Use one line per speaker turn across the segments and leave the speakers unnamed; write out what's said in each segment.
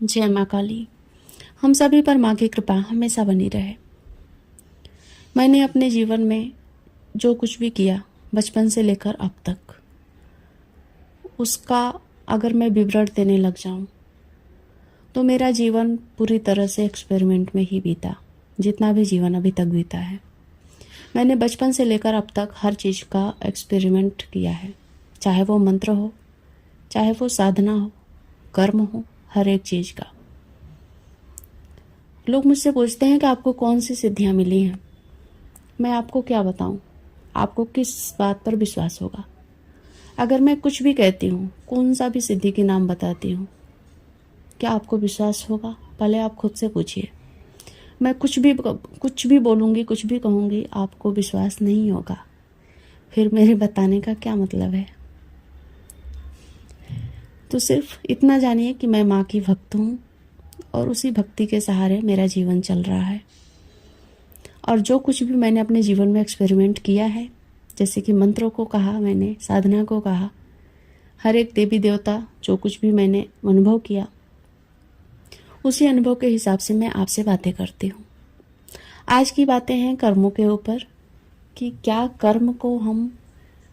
जय माँ काली। हम सभी पर माँ की कृपा हमेशा बनी रहे। मैंने अपने जीवन में जो कुछ भी किया बचपन से लेकर अब तक, उसका अगर मैं विवरण देने लग जाऊं तो मेरा जीवन पूरी तरह से एक्सपेरिमेंट में ही बीता। जितना भी जीवन अभी तक बीता है, मैंने बचपन से लेकर अब तक हर चीज़ का एक्सपेरिमेंट किया है। चाहे वो मंत्र हो, चाहे वो साधना हो, कर्म हो, हर एक चीज़ का। लोग मुझसे पूछते हैं कि आपको कौन सी सिद्धियां मिली हैं। मैं आपको क्या बताऊं, आपको किस बात पर विश्वास होगा। अगर मैं कुछ भी कहती हूँ, कौन सा भी सिद्धि के नाम बताती हूँ, क्या आपको विश्वास होगा? पहले आप खुद से पूछिए। मैं कुछ भी बोलूँगी, कुछ भी कहूँगी, आपको विश्वास नहीं होगा, फिर मेरे बताने का क्या मतलब है। तो सिर्फ इतना जानिए कि मैं माँ की भक्त हूँ और उसी भक्ति के सहारे मेरा जीवन चल रहा है। और जो कुछ भी मैंने अपने जीवन में एक्सपेरिमेंट किया है, जैसे कि मंत्रों को कहा मैंने, साधना को कहा, हर एक देवी देवता, जो कुछ भी मैंने अनुभव किया, उसी अनुभव के हिसाब से मैं आपसे बातें करती हूँ। आज की बातें हैं कर्मों के ऊपर, कि क्या कर्म को हम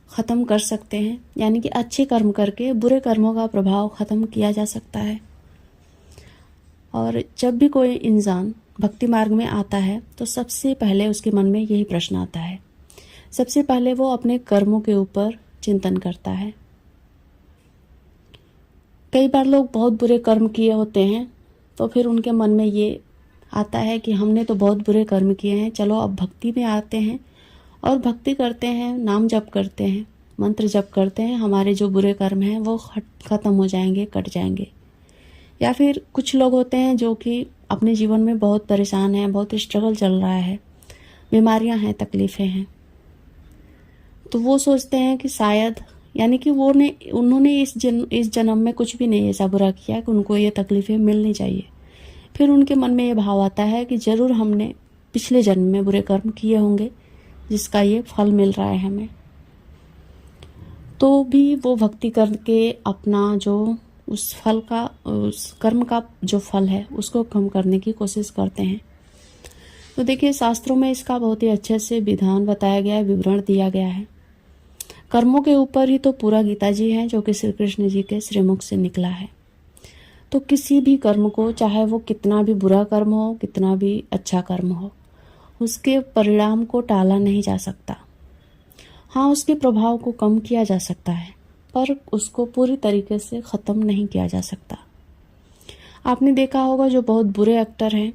ख़त्म कर सकते हैं, यानी कि अच्छे कर्म करके बुरे कर्मों का प्रभाव ख़त्म किया जा सकता है। और जब भी कोई इंसान भक्ति मार्ग में आता है तो सबसे पहले उसके मन में यही प्रश्न आता है। सबसे पहले वो अपने कर्मों के ऊपर चिंतन करता है। कई बार लोग बहुत बुरे कर्म किए होते हैं तो फिर उनके मन में ये आता है कि हमने तो बहुत बुरे कर्म किए हैं, चलो अब भक्ति में आते हैं और भक्ति करते हैं, नाम जप करते हैं, मंत्र जप करते हैं, हमारे जो बुरे कर्म हैं वो ख़त्म हो जाएंगे, कट जाएंगे। या फिर कुछ लोग होते हैं जो कि अपने जीवन में बहुत परेशान हैं, बहुत स्ट्रगल चल रहा है, बीमारियां हैं, तकलीफ़ें हैं, तो वो सोचते हैं कि शायद, यानी कि उन्होंने इस जन्म में कुछ भी नहीं ऐसा बुरा किया कि उनको ये तकलीफ़ें मिलनी चाहिए। फिर उनके मन में ये भाव आता है कि ज़रूर हमने पिछले जन्म में बुरे कर्म किए होंगे जिसका ये फल मिल रहा है हमें। तो भी वो भक्ति करके अपना जो उस कर्म का जो फल है उसको कम करने की कोशिश करते हैं। तो देखिए, शास्त्रों में इसका बहुत ही अच्छे से विधान बताया गया है, विवरण दिया गया है। कर्मों के ऊपर ही तो पूरा गीता जी है, जो कि श्री कृष्ण जी के श्रीमुख से निकला है। तो किसी भी कर्म को, चाहे वो कितना भी बुरा कर्म हो, कितना भी अच्छा कर्म हो, उसके परिणाम को टाला नहीं जा सकता। हाँ, उसके प्रभाव को कम किया जा सकता है, पर उसको पूरी तरीके से ख़त्म नहीं किया जा सकता। आपने देखा होगा जो बहुत बुरे एक्टर हैं,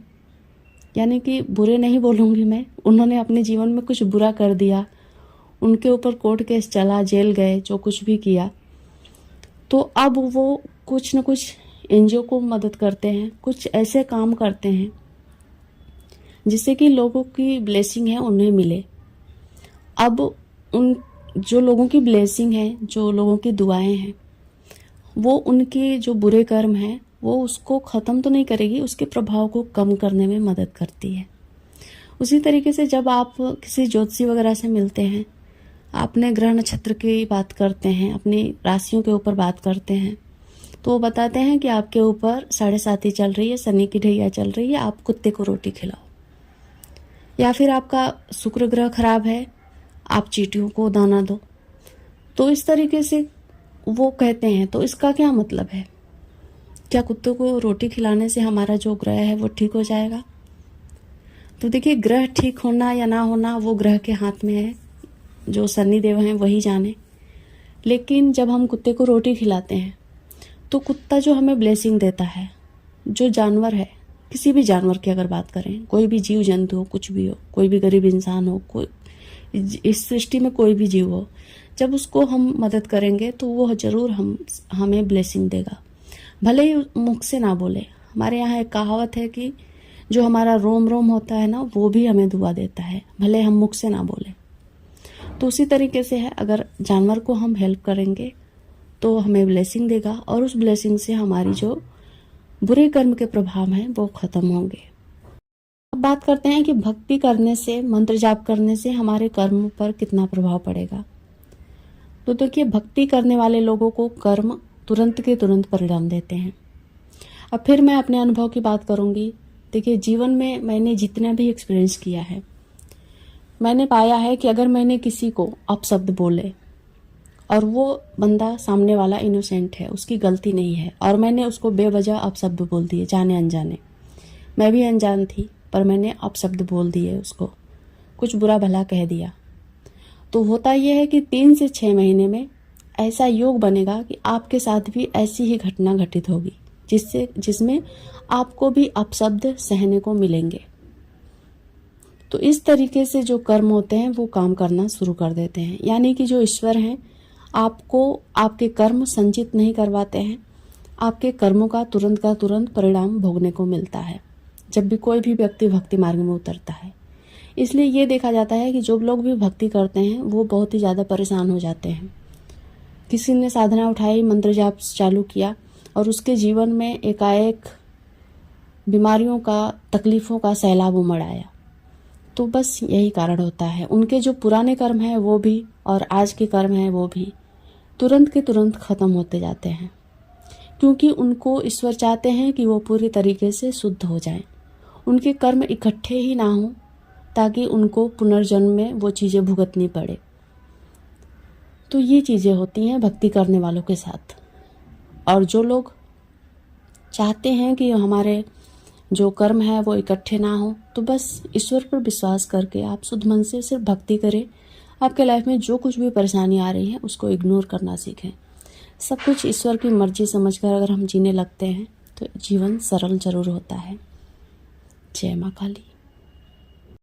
यानी कि बुरे नहीं बोलूँगी मैं, उन्होंने अपने जीवन में कुछ बुरा कर दिया, उनके ऊपर कोर्ट केस चला, जेल गए, जो कुछ भी किया, तो अब वो कुछ न कुछ एनजीओ को मदद करते हैं, कुछ ऐसे काम करते हैं जिससे कि लोगों की ब्लेसिंग है उन्हें मिले। अब उन जो लोगों की ब्लेसिंग है, जो लोगों की दुआएं हैं, वो उनके जो बुरे कर्म हैं वो उसको ख़त्म तो नहीं करेगी, उसके प्रभाव को कम करने में मदद करती है। उसी तरीके से जब आप किसी ज्योतिषी वगैरह से मिलते हैं, अपने ग्रह नक्षत्र की बात करते हैं, अपनी राशियों के ऊपर बात करते हैं, तो वो बताते हैं कि आपके ऊपर 7.5 चल रही है, शनि की ढैया चल रही है, आप कुत्ते को रोटी खिलाओ। या फिर आपका शुक्र ग्रह खराब है, आप चींटियों को दाना दो। तो इस तरीके से वो कहते हैं। तो इसका क्या मतलब है? क्या कुत्तों को रोटी खिलाने से हमारा जो ग्रह है वो ठीक हो जाएगा? तो देखिए, ग्रह ठीक होना या ना होना वो ग्रह के हाथ में है, जो शनि देव हैं वही जाने। लेकिन जब हम कुत्ते को रोटी खिलाते हैं तो कुत्ता जो हमें ब्लेसिंग देता है, जो जानवर है, किसी भी जानवर की अगर बात करें, कोई भी जीव जंतु हो, कुछ भी हो, कोई भी गरीब इंसान हो, कोई इस सृष्टि में कोई भी जीव हो, जब उसको हम मदद करेंगे तो वो ज़रूर हमें ब्लेसिंग देगा, भले ही मुख से ना बोले। हमारे यहाँ एक कहावत है कि जो हमारा रोम रोम होता है ना, वो भी हमें दुआ देता है, भले हम मुख से ना बोले। तो उसी तरीके से है, अगर जानवर को हम हेल्प करेंगे तो हमें ब्लेसिंग देगा, और उस ब्लेसिंग से हमारी जो बुरे कर्म के प्रभाव हैं वो खत्म होंगे। अब बात करते हैं कि भक्ति करने से, मंत्र जाप करने से हमारे कर्म पर कितना प्रभाव पड़ेगा। तो देखिए, भक्ति करने वाले लोगों को कर्म तुरंत के तुरंत परिणाम देते हैं। अब फिर मैं अपने अनुभव की बात करूंगी। देखिए, जीवन में मैंने जितना भी एक्सपीरियंस किया है, मैंने पाया है कि अगर मैंने किसी को अपशब्द बोले और वो बंदा सामने वाला इनोसेंट है, उसकी गलती नहीं है, और मैंने उसको बेवजह अपशब्द बोल दिए जाने अनजाने, मैं भी अनजान थी पर मैंने अपशब्द बोल दिए, उसको कुछ बुरा भला कह दिया, तो होता यह है कि 3 से 6 महीने में ऐसा योग बनेगा कि आपके साथ भी ऐसी ही घटना घटित होगी, जिसमें आपको भी अपशब्द सहने को मिलेंगे। तो इस तरीके से जो कर्म होते हैं वो काम करना शुरू कर देते हैं। यानी कि जो ईश्वर हैं, आपको आपके कर्म संचित नहीं करवाते हैं, आपके कर्मों का तुरंत परिणाम भोगने को मिलता है जब भी कोई भी व्यक्ति भक्ति मार्ग में उतरता है। इसलिए ये देखा जाता है कि जो लोग भी भक्ति करते हैं वो बहुत ही ज़्यादा परेशान हो जाते हैं। किसी ने साधना उठाई, मंत्र जाप चालू किया और उसके जीवन में एकाएक बीमारियों का, तकलीफ़ों का सैलाब उमड़ आया, तो बस यही कारण होता है। उनके जो पुराने कर्म हैं वो भी और आज के कर्म हैं वो भी तुरंत के तुरंत ख़त्म होते जाते हैं, क्योंकि उनको ईश्वर चाहते हैं कि वो पूरी तरीके से शुद्ध हो जाएं। उनके कर्म इकट्ठे ही ना हों ताकि उनको पुनर्जन्म में वो चीज़ें भुगतनी पड़े। तो ये चीज़ें होती हैं भक्ति करने वालों के साथ। और जो लोग चाहते हैं कि हमारे जो कर्म है वो इकट्ठे ना हो, तो बस ईश्वर पर विश्वास करके आप शुद्ध मन से सिर्फ भक्ति करें। आपके लाइफ में जो कुछ भी परेशानी आ रही है उसको इग्नोर करना सीखें। सब कुछ ईश्वर की मर्जी समझकर अगर हम जीने लगते हैं तो जीवन सरल जरूर होता है। जय माँ काली।